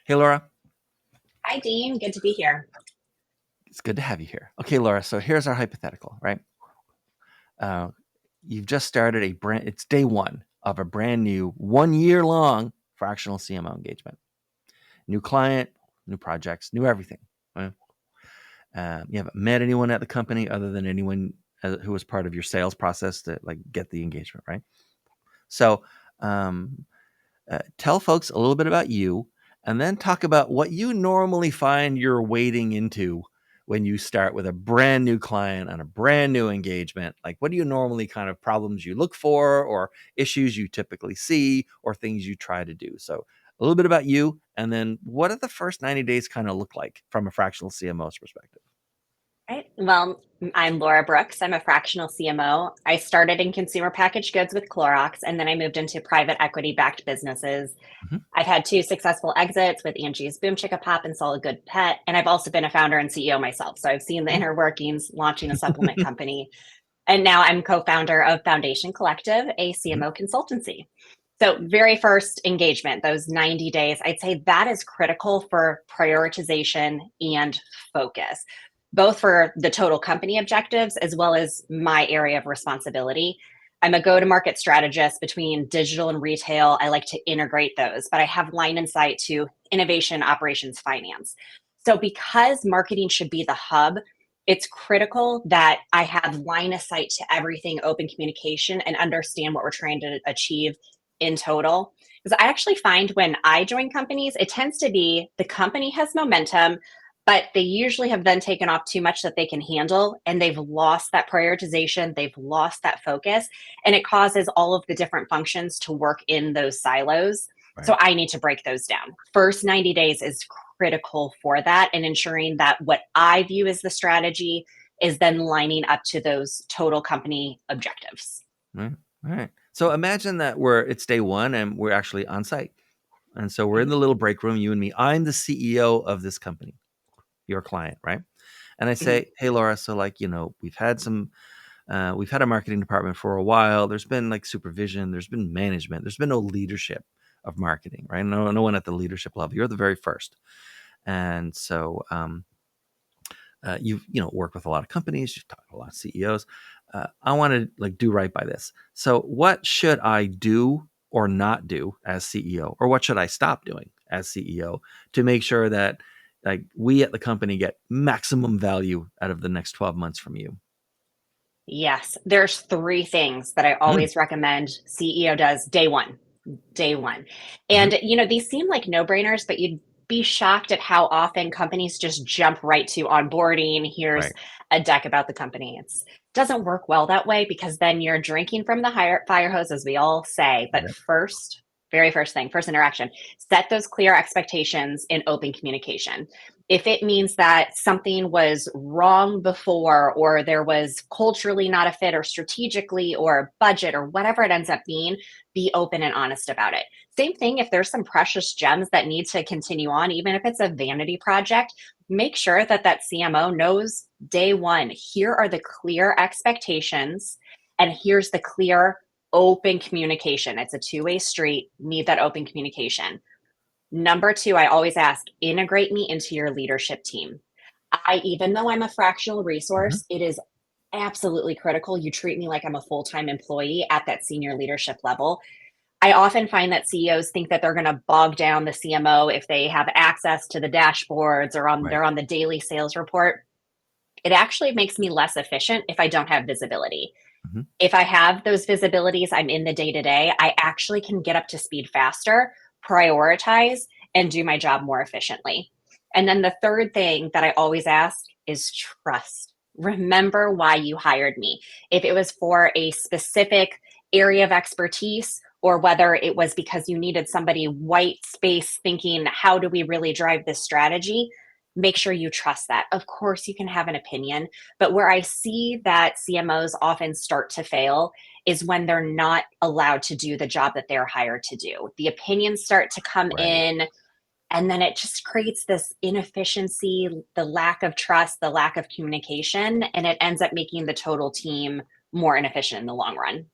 Hey, Laura. Hi, Dean. Good to be here. It's good to have you here. Okay, Laura. So here's our hypothetical, right? Uh, you've just started it's day one of a brand new 1 year long fractional CMO engagement. New client, new projects, new everything. Right? You haven't met anyone at the company other than anyone who was part of your sales process to like get the engagement, right? So, um, tell folks a little bit about you and then talk about what you normally find you're wading into when you start with a brand new client on a brand new engagement. Like, what do you normally kind of problems you look for, or issues you typically see, or things you try to do? So, a little bit about you, and then what do the first 90 days kind of look like from a fractional CMO's perspective? Right. Well, I'm Laura Brooks. I'm a fractional CMO. I started in consumer packaged goods with Clorox, and then I moved into private equity backed businesses. Mhm. I've had two successful exits with Angie's Boom Chicka Pop and Solid Good Pet, and I've also been a founder and CEO myself. So I've seen the inner workings launching a supplement company. And now I'm co founder of Foundation Collective, a Mhm. CMO consultancy. So, very first engagement, those 90 days, I'd say that is critical for prioritization and focus, both for the total company objectives as well as my area of responsibility. I'm a go to market strategist between digital and retail. I like to integrate those, but I have line in sight to innovation, operations, finance. So, because marketing should be the hub, it's critical that I have line of sight to everything, open communication, and understand what we're trying to achieve in total. Because I actually find when I join companies, it tends to be the company has momentum, but they usually have then taken off too much that they can handle, and they've lost that prioritization, they've lost that focus, and it causes all of the different functions to work in those silos. So Right. I need to break those down. First 90 days is critical for that, and ensuring that what I view as the strategy is then lining up to those total company objectives. Right. All right. So imagine that it's day one and we're actually on site. And so we're in Mhm. the little break room, you and me. I'm the CEO of this company, your client, right? And I Mhm. say, hey, Laura, so like, we've had a marketing department for a while. There's been like supervision, there's been management, there's been no leadership of marketing, right? No one at the leadership level. You're the very first. And so, you've worked with a lot of companies, you've talked to a lot of CEOs. I want to like do right by this. So, what should I do or not do as CEO, or what should I stop doing as CEO to make sure that like we at the company get maximum value out of the next 12 months from you? Yes, there's three things that I Mm, always recommend CEO does day one. Day one. mhm. And, these seem like no brainers, but you'd be shocked at how often companies just jump right to onboarding. Here's Right. a deck about the company. It doesn't work well that way because then you're drinking from the fire hose, as we all say. But Yep. first, very first thing, first interaction, set those clear expectations in open communication. If it means that something was wrong before, or there was culturally not a fit, or strategically, or budget, or whatever it ends up being, be open and honest about it. Same thing if there's some precious gems that need to continue on, even if it's a vanity project, make sure that that CMO knows day one, here are the clear expectations, and here's the clear open communication. It's a two-way street, need that open communication. Number two, I always ask, integrate me into your leadership team. Even though I'm a fractional Mhm. resource, it is absolutely critical you treat me like I'm a full-time employee at that senior leadership level. I often find that CEOs think that they're going to bog down the CMO if they have access to the dashboards, or Right. they're on the daily sales report. It actually makes me less efficient if I don't have visibility. Mhm. If I have those visibilities, I'm in the day to day, I actually can get up to speed faster, prioritize, and do my job more efficiently. And then the third thing that I always ask is trust. Remember why you hired me. If it was for a specific area of expertise, or whether it was because you needed somebody white space thinking, how do we really drive this strategy? Make sure you trust that. Of course, you can have an opinion, but where I see that CMOs often start to fail is when they're not allowed to do the job that they're hired to do. The opinions start to come Right. in, and then it just creates this inefficiency, the lack of trust, the lack of communication, and it ends up making the total team more inefficient in the long run.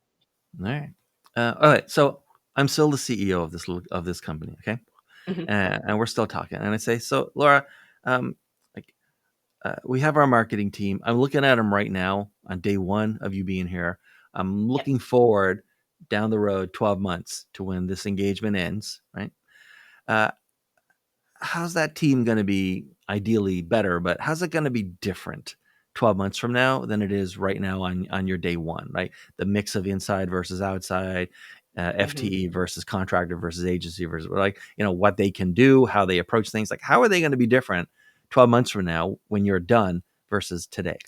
All right. All right. So I'm still the CEO of this company. Okay. Mhm. and we're still talking. And I say, so Laura, um, like we have our marketing team. I'm looking at them right now on day one of you being here. I'm Yep. looking forward down the road 12 months to when this engagement ends, right? Uh, how's that team going to be ideally better, but how's it going to be different 12 months from now than it is right now on your day one, right? The mix of inside versus outside, Mhm. FTE versus contractor versus agency versus like, what they can do, how they approach things. Like, how are they going to be different 12 months from now when you're done versus today?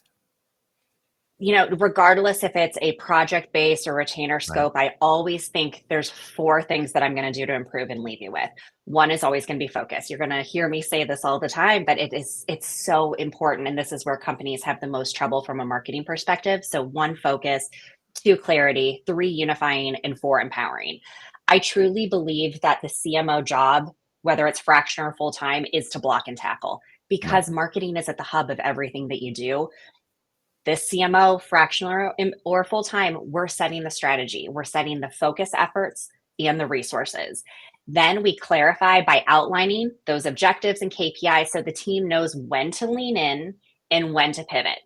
Regardless if it's a project based or retainer Right. scope, I always think there's four things that I'm going to do to improve and leave you with. One is always going to be focus. You're going to hear me say this all the time, but it's so important. And this is where companies have the most trouble from a marketing perspective. So one, focus; two, clarity; three, unifying; and four, empowering. I truly believe that the CMO job, whether it's fractional or full time, is to block and tackle Right. because marketing is at the hub of everything that you do. This CMO, fractional or full time, we're setting the strategy, we're setting the focus efforts and the resources. Then we clarify by outlining those objectives and KPIs so the team knows when to lean in and when to pivot.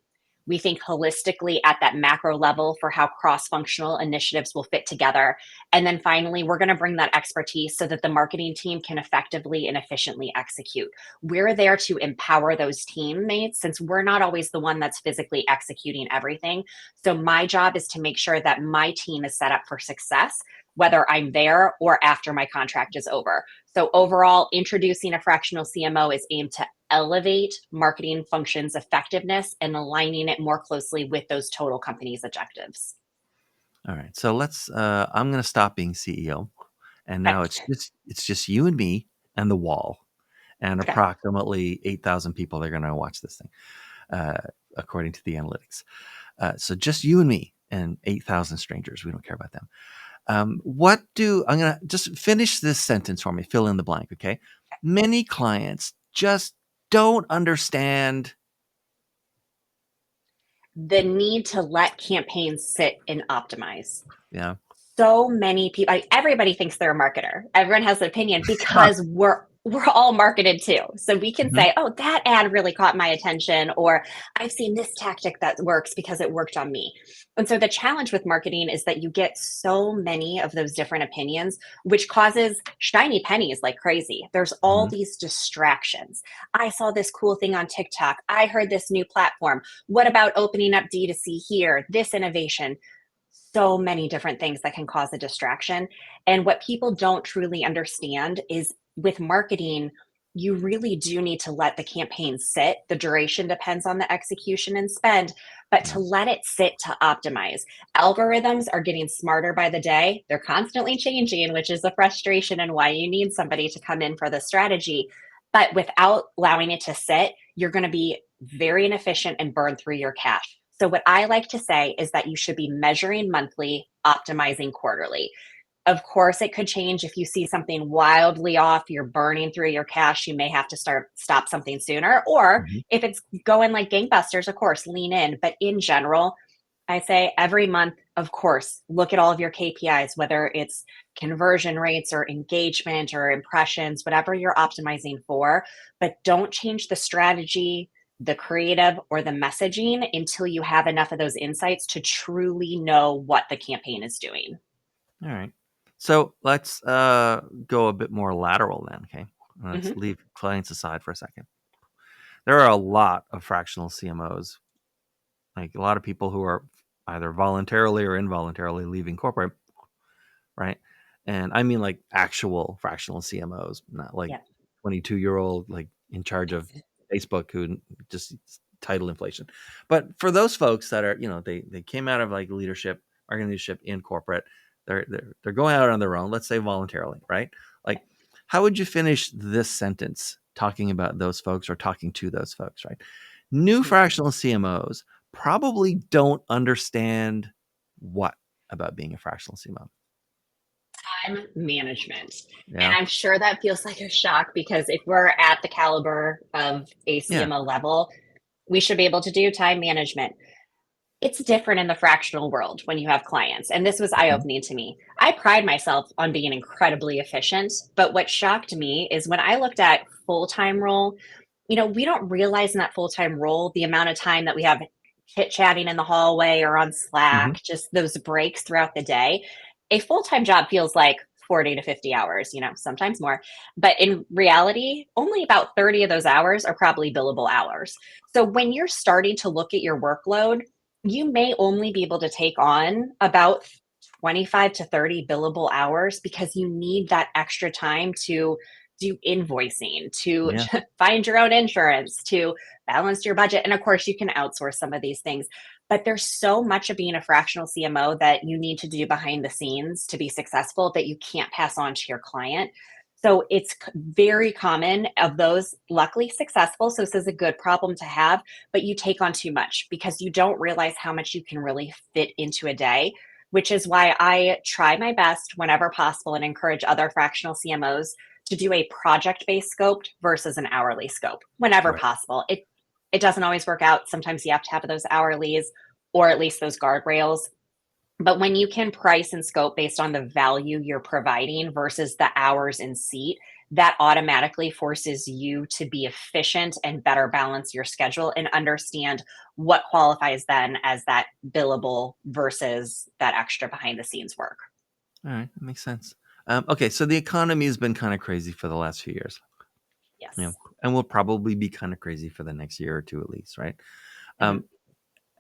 We think holistically at that macro level for how cross functional initiatives will fit together. And then finally, we're going to bring that expertise so that the marketing team can effectively and efficiently execute. We're there to empower those teammates since we're not always the one that's physically executing everything. So my job is to make sure that my team is set up for success, whether I'm there or after my contract is over. So overall, introducing a fractional CMO is aimed to elevate marketing functions effectiveness and aligning it more closely with those total company's objectives. All right. So I'm going to stop being CEO. And Okay. now it's just you and me and the wall and Okay. approximately 8,000 people that are going to watch this thing, uh, according to the analytics. So just you and me and 8,000 strangers. We don't care about them. I'm going to just finish this sentence for me, fill in the blank. Okay. Many clients just don't understand. The need to let campaigns sit and optimize. Yeah. So many people, everybody thinks they're a marketer. Everyone has an opinion because we're all marketed too. So we can Mhm. say, "Oh, that ad really caught my attention," or "I've seen this tactic that works because it worked on me." And so the challenge with marketing is that you get so many of those different opinions, which causes shiny pennies like crazy. There's all Mhm. these distractions. I saw this cool thing on TikTok. I heard this new platform. What about opening up D2C here? This innovation, so many different things that can cause a distraction. And what people don't truly understand is with marketing, you really do need to let the campaign sit. The duration depends on the execution and spend, but to Yeah. let it sit to optimize. Algorithms are getting smarter by the day. They're constantly changing, which is a frustration and why you need somebody to come in for the strategy. But without allowing it to sit, you're going to be very inefficient and burn through your cash. So, what I like to say is that you should be measuring monthly, optimizing quarterly. Of course, it could change if you see something wildly off, you're burning through your cash, you may have to stop something sooner. Or Mhm. if it's going like gangbusters, of course, lean in. But in general, I say every month, of course, look at all of your KPIs, whether it's conversion rates or engagement or impressions, whatever you're optimizing for. But don't change the strategy, the creative, or the messaging until you have enough of those insights to truly know what the campaign is doing. All right. So let's go a bit more lateral then. Okay. Let's Mhm. leave clients aside for a second. There are a lot of fractional CMOs, like a lot of people who are either voluntarily or involuntarily leaving corporate, right? And I mean like actual fractional CMOs, not like Yeah. 22-year-old like in charge of Facebook who just title inflation. But for those folks that are, they came out of like leadership, marketing leadership in corporate, they're going out on their own, let's say voluntarily, right? Like, how would you finish this sentence talking about those folks or talking to those folks, right? New Mhm. fractional CMOs probably don't understand what about being a fractional CMO. Time management. And Yeah. I'm sure that feels like a shock because if we're at the caliber of a Yeah. CMO level, we should be able to do time management. It's different in the fractional world when you have clients. And this was eye Mhm. opening to me. I pride myself on being incredibly efficient. But what shocked me is when I looked at full time role, we don't realize in that full time role the amount of time that we have chit chatting in the hallway or on Mhm. Slack, just those breaks throughout the day. A full time job feels like 40 to 50 hours, sometimes more. But in reality, only about 30 of those hours are probably billable hours. So when you're starting to look at your workload, you may only be able to take on about 25 to 30 billable hours because you need that extra time to do invoicing, to Yeah. find your own insurance, to balance your budget. And of course, you can outsource some of these things. But there's so much of being a fractional CMO that you need to do behind the scenes to be successful that you can't pass on to your client. So it's very common of those luckily successful. So this is a good problem to have, but you take on too much because you don't realize how much you can really fit into a day, which is why I try my best whenever possible and encourage other fractional CMOs to do a project-based scope versus an hourly scope whenever Right. possible. It doesn't always work out. Sometimes you have to have those hourlies or at least those guardrails. But when you can price and scope based on the value you're providing versus the hours in seat, that automatically forces you to be efficient and better balance your schedule and understand what qualifies then as that billable versus that extra behind the scenes work. All right. That makes sense. Okay. So the economy has been kind of crazy for the last few years, Yes. and will probably be kind of crazy for the next year or two at least, right? Mhm. Um,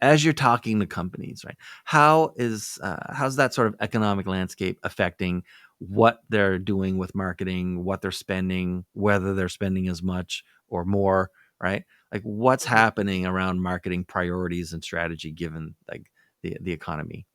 as you're talking to companies, right? How's that sort of economic landscape affecting what they're doing with marketing, what they're spending, whether they're spending as much or more, right? Like what's Mhm. happening around marketing priorities and strategy given like the economy?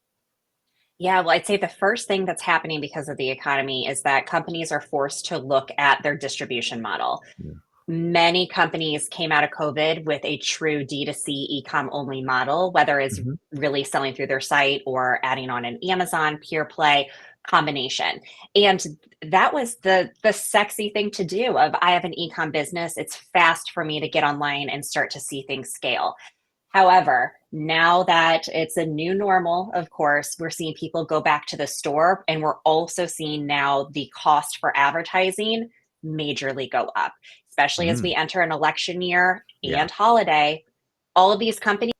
Yeah, well, I'd say the first thing that's happening because of the economy is that companies are forced to look at their distribution model. Yeah. Many companies came out of COVID with a true D2C e-com only model, whether it's Mhm. really selling through their site or adding on an Amazon pure play combination. And that was the sexy thing to do of I have an e-com business. It's fast for me to get online and start to see things scale. However, now that it's a new normal, of course, we're seeing people go back to the store, and we're also seeing now the cost for advertising majorly go up, especially as we Mm. enter an election year Yeah. and holiday. All of these companies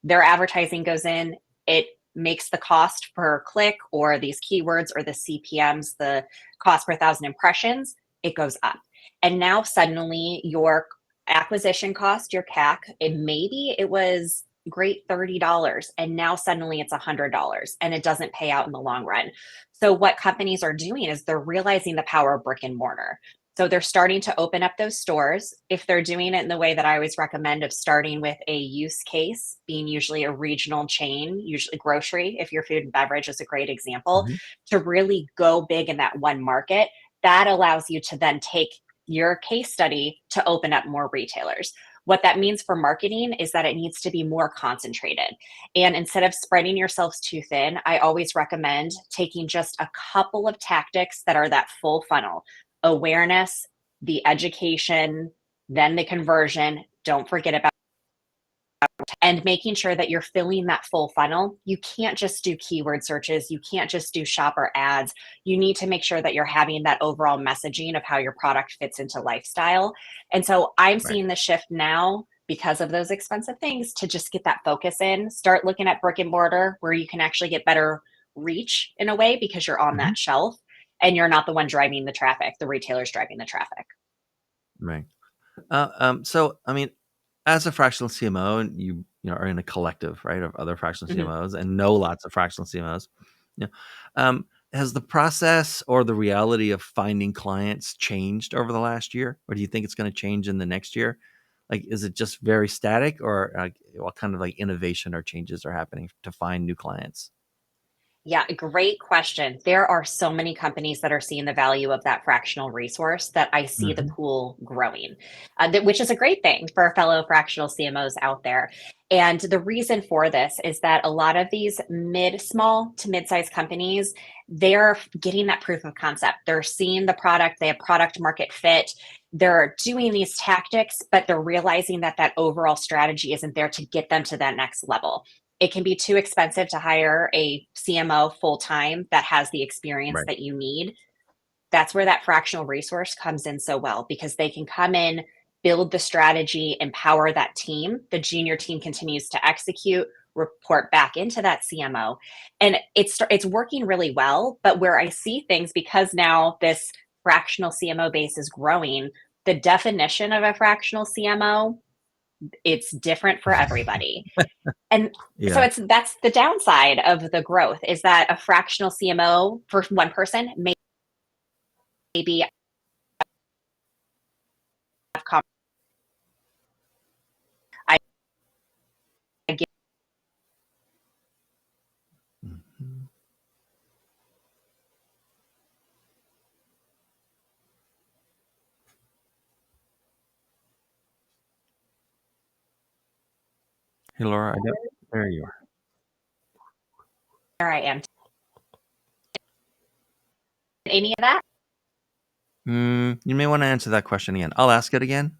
their advertising goes in, it makes the cost per click or these keywords or the CPMs, the cost per thousand impressions, it goes up. And now suddenly your acquisition cost, your CAC, maybe it was great $30 and now suddenly it's $100 and it doesn't pay out in the long run. So what companies are doing is they're realizing the power of brick and mortar. So they're starting to open up those stores. If they're doing it in the way that I always recommend of starting with a use case, being usually a regional chain, usually grocery, if your food and beverage is a great example, Mhm. to really go big in that one market, that allows you to then take your case study to open up more retailers. What that means for marketing is that it needs to be more concentrated. And instead of spreading yourselves too thin, I always recommend taking just a couple of tactics that are that full funnel awareness, the education, then the conversion. Don't forget about and making sure that you're filling that full funnel. You can't just do keyword searches. You can't just do shopper ads. You need to make sure that you're having that overall messaging of how your product fits into lifestyle. And so I'm Right. seeing the shift now because of those expensive things to just get that focus in, start looking at brick and mortar where you can actually get better reach in a way because you're on Mhm. that shelf and you're not the one driving the traffic, the retailer's driving the traffic. Right. So I mean, as a fractional CMO, and you know are in a collective, right, of other fractional Mhm. CMOs, and know lots of fractional CMOs. You know, has the process or the reality of finding clients changed over the last year, or do you think it's going to change in the next year? Like, is it just very static, or like, what kind of like innovation or changes are happening to find new clients? Yeah, great question. There are so many companies that are seeing the value of that fractional resource that I see the Hmm. pool growing, which is a great thing for fellow fractional CMOs out there. And the reason for this is that a lot of these small to mid sized companies, they're getting that proof of concept. They're seeing the product, they have product market fit. They're doing these tactics, but they're realizing that that overall strategy isn't there to get them to that next level. It can be too expensive to hire a CMO full time that has the experience Right. that you need. That's where that fractional resource comes in so well because they can come in, build the strategy, empower that team. The junior team continues to execute, report back into that CMO, and it's working really well. But where I see things, because now this fractional CMO base is growing, the definition of a fractional CMO, it's different for everybody. And so Yeah. that's the downside of the growth, is that a fractional CMO for one person may be I get Mhm. Hey, Laura, I don't. There you are. where I am. Any of that? You may want to answer that question again. I'll ask it again.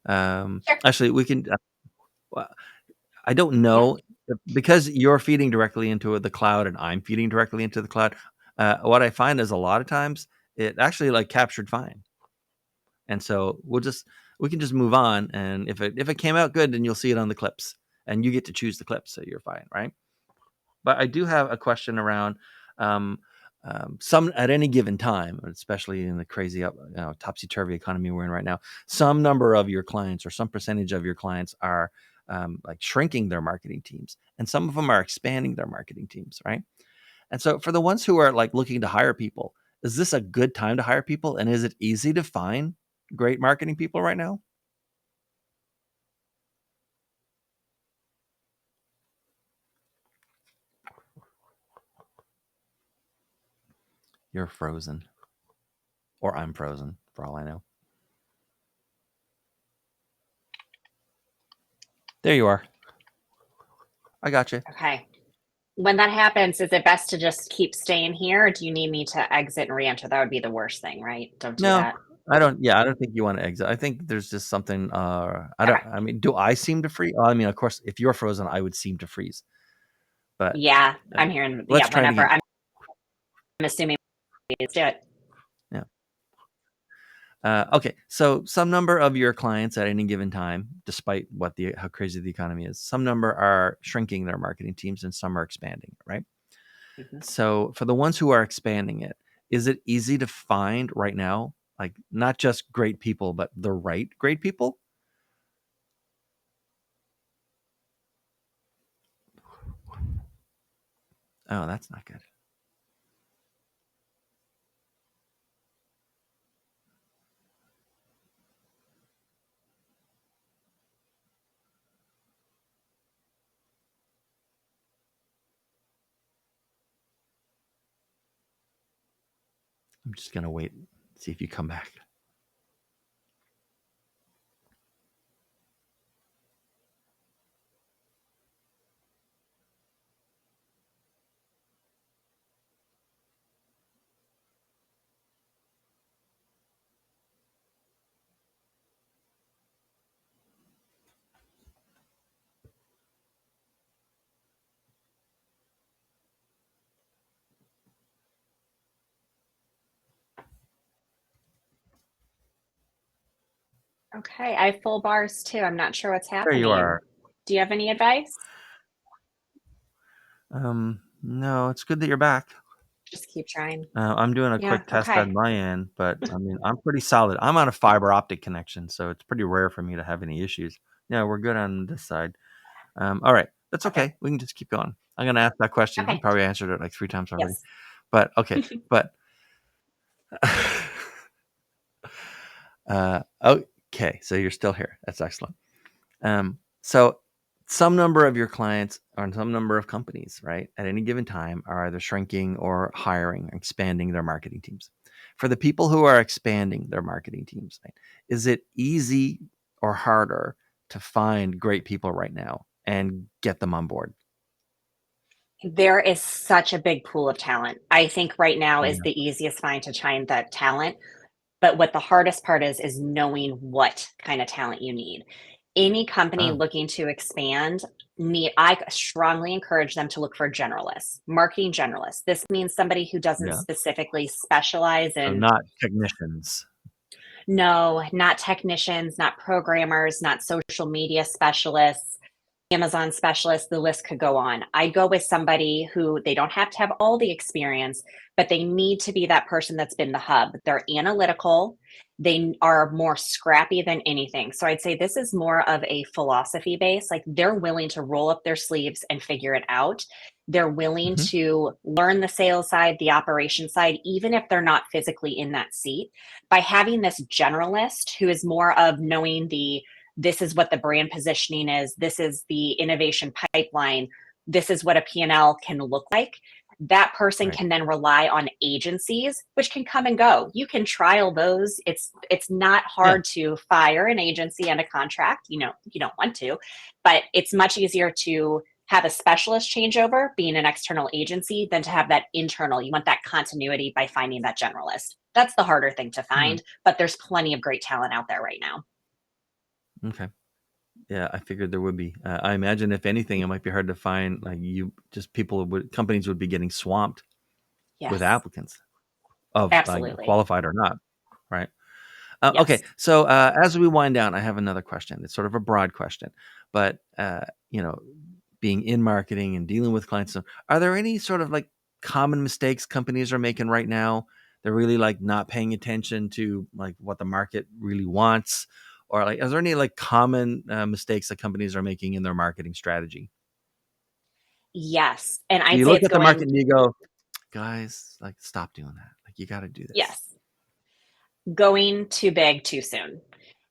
Sure. Actually, we can. Well, I don't Yeah. know because you're feeding directly into the cloud and I'm feeding directly into the cloud. What I find is a lot of times it actually like captured fine, and so we can just move on. And if it came out good, then you'll see it on the clips, and you get to choose the clips, so you're fine, right? But I do have a question around um, some at any given time, especially in the crazy topsy turvy economy we're in right now. Some number of your clients or some percentage of your clients are like shrinking their marketing teams, and some of them are expanding their marketing teams, right? And so for the ones who are like looking to hire people, is this a good time to hire people? And is it easy to find great marketing people right now? You're frozen, or I'm frozen for all I know. There you are. I got you. Okay. When that happens, is it best to just keep staying here, or do you need me to exit and re-enter? That would be the worst thing, right? Don't do No, that. I don't. Yeah, I don't think you want to exit. I think there's just something. I don't. Okay. I mean, do I seem to freeze? I mean, of course, if you're frozen, I would seem to freeze. But Yeah, uh, I'm hearing. let's Yeah, try it whenever again. I'm assuming, let's do it. Yeah. Okay. So some number of your clients at any given time, despite how crazy the economy is, some number are shrinking their marketing teams and some are expanding. Right. Mhm. So for the ones who are expanding it, is it easy to find right now, like not just great people, but the right great people? Oh, that's not good. I'm just gonna wait, see if you come back. Okay, I have full bars too. I'm not sure what's There you happening. are. Do you have any advice? No, it's good that you're back. Just keep trying. I'm doing a Yeah. quick test Okay. on my end, but I mean, I'm pretty solid. I'm on a fiber optic connection, so it's pretty rare for me to have any issues. Yeah, we're good on this side. All right, that's Okay. okay. We can just keep going. I'm gonna ask that question. You Okay. probably answered it like 3 times already, Yes. but okay. But okay, so you're still here. That's excellent. So some number of your clients or some number of companies, right, at any given time are either shrinking or hiring, expanding their marketing teams. For the people who are expanding their marketing teams, right, is it easy or harder to find great people right now and get them on board? There is such a big pool of talent. I think right now is Yeah. the easiest find to find that talent. But what the hardest part is knowing what kind of talent you need. Any company Oh, looking to expand I strongly encourage them to look for generalists, marketing generalists. This means somebody who doesn't yeah. specifically specialize So in, not technicians. no, not technicians, not programmers, not social media specialists, Amazon specialist, the list could go on. I go with somebody who they don't have to have all the experience, but they need to be that person that's been the hub. They're analytical. They are more scrappy than anything. So I'd say this is more of a philosophy base. Like they're willing to roll up their sleeves and figure it out. They're willing Hmm. to learn the sales side, the operation side, even if they're not physically in that seat. By having this generalist who is more of knowing this is what the brand positioning is, this is the innovation pipeline, this is what a P&L can look like, that person Right. can then rely on agencies which can come and go. You can trial those. It's not Yeah. hard to fire an agency and a contract, you don't want to, but it's much easier to have a specialist changeover being an external agency than to have that internal. You want that continuity by finding that generalist. That's the harder thing to Hmm. find, but there's plenty of great talent out there right now. Okay. Yeah, I figured there would be. I imagine if anything, it might be hard to find. Like you, just companies would be getting swamped with Yes. applicants of like Absolutely. qualified or not, right? Okay, Yes. so as we wind down, I have another question. It's sort of a broad question, but you know, being in marketing and dealing with clients, so are there any sort of like common mistakes companies are making right now? They're really like not paying attention to like what the market really wants, or like, is there any like common mistakes that companies are making in their marketing strategy? Yes. And Do I'd you say look it's at the market going, and you go, guys, like stop doing that. Like you got to do this. yes, going too big too soon.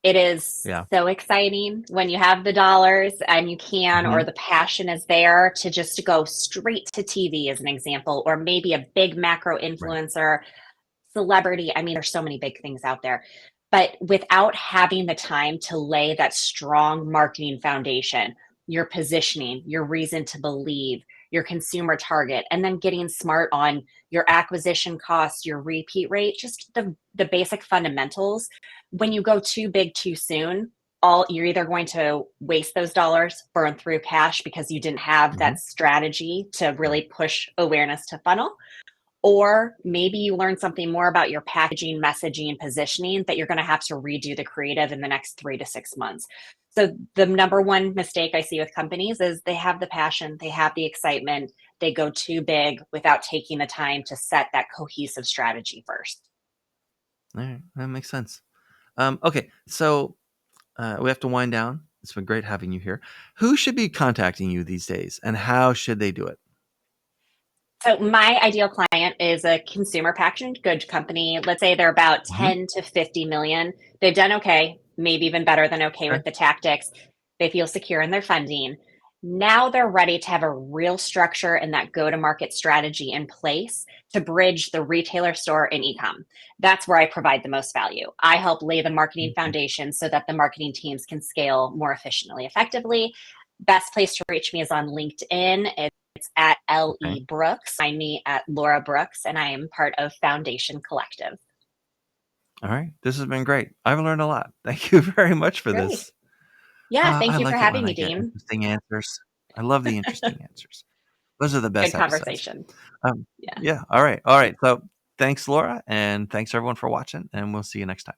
It is Yeah. so exciting when you have the dollars and you can, or Hmm. the passion is there to just go straight to TV, as an example, or maybe a big macro Right. influencer, celebrity. I mean, there's so many big things out there. But without having the time to lay that strong marketing foundation, your positioning, your reason to believe, your consumer target, and then getting smart on your acquisition costs, your repeat rate, just the basic fundamentals. When you go too big too soon, all you're either going to waste those dollars, burn through cash because you didn't have Hmm. that strategy to Right. really push awareness to funnel, or maybe you learn something more about your packaging, messaging, and positioning that you're going to have to redo the creative in the next 3 to 6 months. So, the number one mistake I see with companies is they have the passion, they have the excitement, they go too big without taking the time to set that cohesive strategy first. All right. That makes sense. Okay, so we have to wind down. It's been great having you here. Who should be contacting you these days, and how should they do it? So my ideal client is a consumer packaged goods company. Let's say they're about Hmm. 10 to 50 million. They've done okay, maybe even better than okay Okay. with the tactics. They feel secure in their funding. Now they're ready to have a real structure and that go to market strategy in place to bridge the retailer store and e-com. That's where I provide the most value. I help lay the marketing Okay. foundation so that the marketing teams can scale more efficiently, effectively. Best place to reach me is on LinkedIn. It's at Okay. LE Brooks. Find me at Laura Brooks, and I am part of Foundation Collective. All right. This has been great. I've learned a lot. Thank you very much for Really? this. Yeah, I thank you for like it having when me, I get Dean. interesting answers. I love the interesting answers. Those are the Good best episodes. conversation. Um, Yeah. yeah. All right. All right. So thanks, Laura, and thanks everyone for watching, and we'll see you next time.